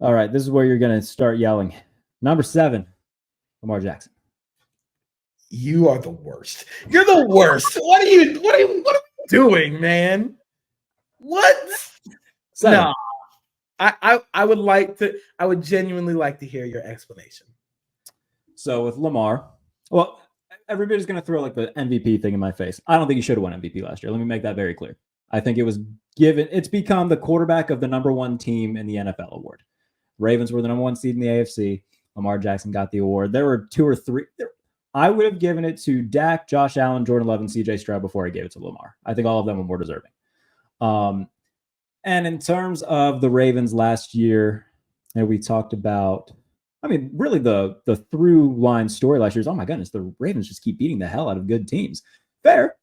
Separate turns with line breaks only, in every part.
All right, this is where you're going to start yelling. Number 7, Lamar Jackson.
You are the worst. You're the worst. What are you doing, man? What?
7.
No. I would genuinely like to hear your explanation.
So with Lamar, well, everybody's going to throw like the MVP thing in my face. I don't think he should have won MVP last year. Let me make that very clear. I think it's become the quarterback of the number 1 team in the NFL award. Ravens were the number 1 seed in the AFC. Lamar Jackson got the award. There were 2 or 3. I would have given it to Dak, Josh Allen, Jordan Love, and CJ Stroud before I gave it to Lamar. I think all of them were more deserving. And in terms of the Ravens last year, and we talked about, I mean, really the through line story last year is, oh my goodness, the Ravens just keep beating the hell out of good teams. Fair.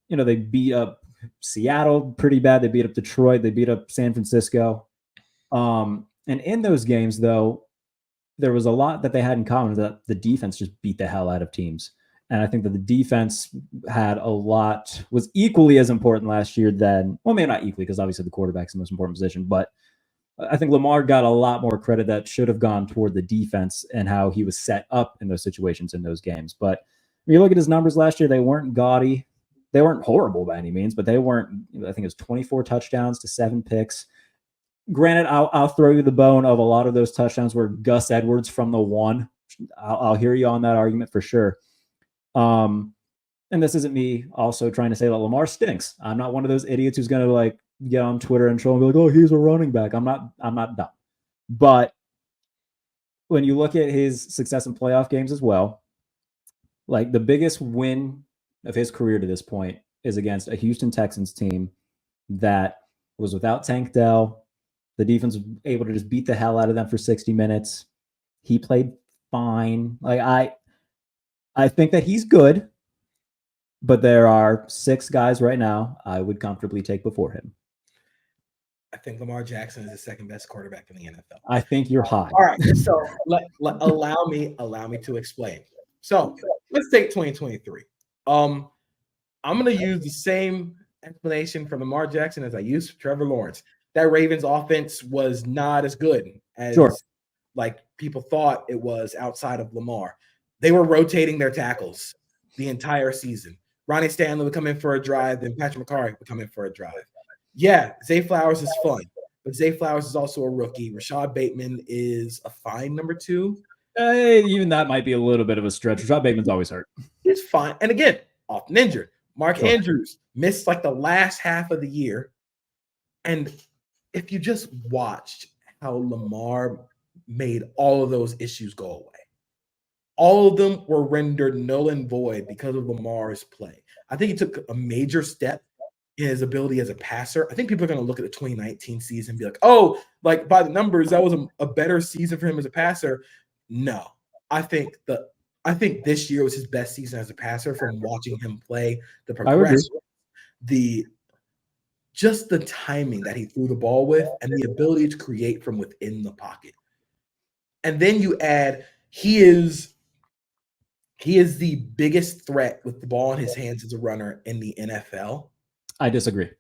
They beat up Seattle pretty bad. They beat up Detroit. They beat up San Francisco. And in those games, though, there was a lot that they had in common, that the defense just beat the hell out of teams. And I think that the defense was equally as important last year than, well, maybe not equally, because obviously the quarterback's the most important position, but I think Lamar got a lot more credit that should have gone toward the defense and how he was set up in those situations in those games. But when you look at his numbers last year, they weren't gaudy. They weren't horrible by any means, but they weren't, I think it was 24 touchdowns to 7 picks. Granted, I'll throw you the bone of a lot of those touchdowns were Gus Edwards from the 1. I'll hear you on that argument for sure. And this isn't me also trying to say that Lamar stinks. I'm not one of those idiots who's going to like get on Twitter and troll and be like, oh, he's a running back. I'm not dumb. But when you look at his success in playoff games as well, like the biggest win of his career to this point is against a Houston Texans team that was without Tank Dell. The defense was able to just beat the hell out of them for 60 minutes. He played fine. Like I think that he's good, but there are 6 guys right now I would comfortably take before him.
I think Lamar Jackson is the second best quarterback in the NFL.
I think you're high.
All right, so allow me to explain. So let's take 2023. I'm going to use the same explanation for Lamar Jackson as I used for Trevor Lawrence. That Ravens offense was not as good as like people thought it was outside of Lamar. They were rotating their tackles the entire season. Ronnie Stanley would come in for a drive, then Patrick McCarry would come in for a drive. Yeah, Zay Flowers is fun, but Zay Flowers is also a rookie. Rashad Bateman is a fine number 2.
Even that might be a little bit of a stretch. Rashad Bateman's always hurt.
He's fine. And again, often injured. Mark Andrews missed like the last half of the year. And if you just watched how Lamar made all of those issues go away, all of them were rendered null and void because of Lamar's play. I think he took a major step in his ability as a passer. I think people are going to look at the 2019 season and be like, oh, like by the numbers, that was a better season for him as a passer. No, I think this year was his best season as a passer from watching him play, the progression, just the timing that he threw the ball with, and the ability to create from within the pocket. And then you add, he is the biggest threat with the ball in his hands as a runner in the NFL.
I disagree.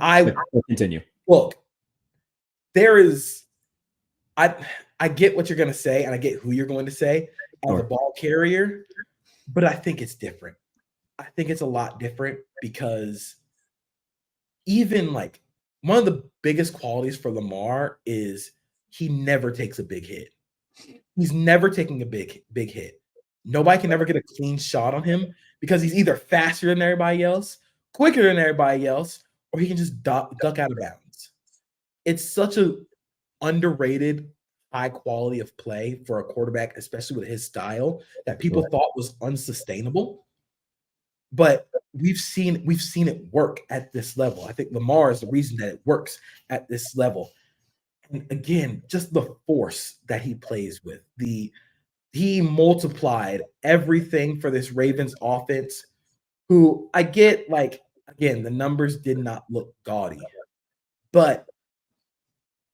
I
continue.
Look, I get what you're going to say, and I get who you're going to say as a ball carrier, but I think it's different. I think it's a lot different because even like one of the biggest qualities for Lamar is he never takes a big hit. He's never taking a big hit. Nobody can ever get a clean shot on him because he's either faster than everybody else, quicker than everybody else, or he can just duck out of bounds. It's such a underrated high quality of play for a quarterback, especially with his style, that people thought was unsustainable. But we've seen it work at this level. I think Lamar is the reason that it works at this level. And again, just the force that he plays with. He multiplied everything for this Ravens offense, who I get, like, again, the numbers did not look gaudy, but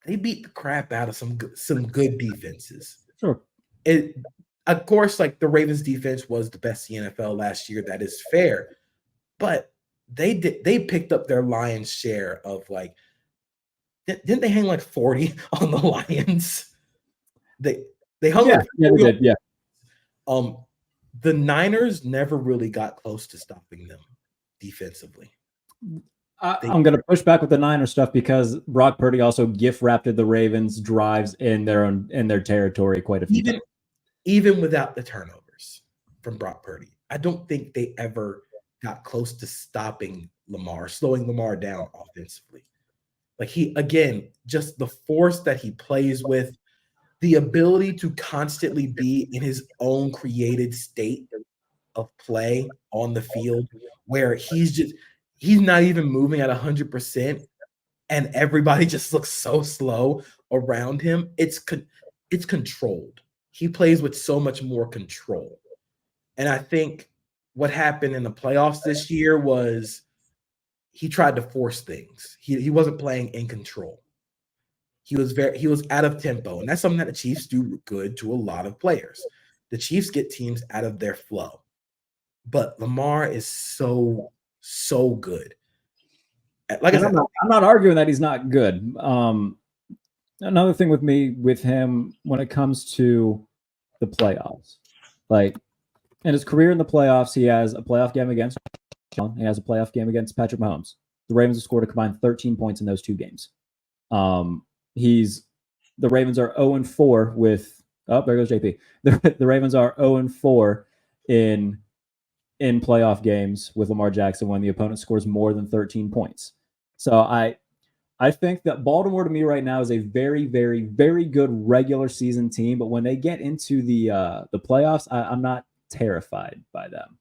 they beat the crap out of some good defenses.
Sure.
Of course, like the Ravens defense was the best in the NFL last year. That is fair, but they picked up their lion's share of like Didn't they hang like 40 on the Lions? They hung
Yeah,
like
yeah, they did. Yeah.
The Niners never really got close to stopping them defensively.
I'm going to push back with the Niners stuff because Brock Purdy also gift wrapped the Ravens drives in their territory quite a few times.
Even without the turnovers from Brock Purdy, I don't think they ever got close to stopping Lamar, slowing Lamar down offensively. Like just the force that he plays with, the ability to constantly be in his own created state of play on the field, where he's not even moving at 100%, and everybody just looks so slow around him. It's controlled. He plays with so much more control. And I think what happened in the playoffs this year was he tried to force things. He wasn't playing in control. He was out of tempo, and that's something that the Chiefs do good to a lot of players. The Chiefs get teams out of their flow, but Lamar is so good. Like I said,
I'm not arguing that he's not good. Another thing with him when it comes to the playoffs, like in his career in the playoffs, he has a playoff game against he has a playoff game against Patrick Mahomes. The Ravens have scored a combined 13 points in those two games. The Ravens are 0-4 with there goes JP. The Ravens are 0-4 in playoff games with Lamar Jackson when the opponent scores more than 13 points. So I think that Baltimore to me right now is a very, very, very good regular season team, but when they get into the playoffs, I'm not terrified by them.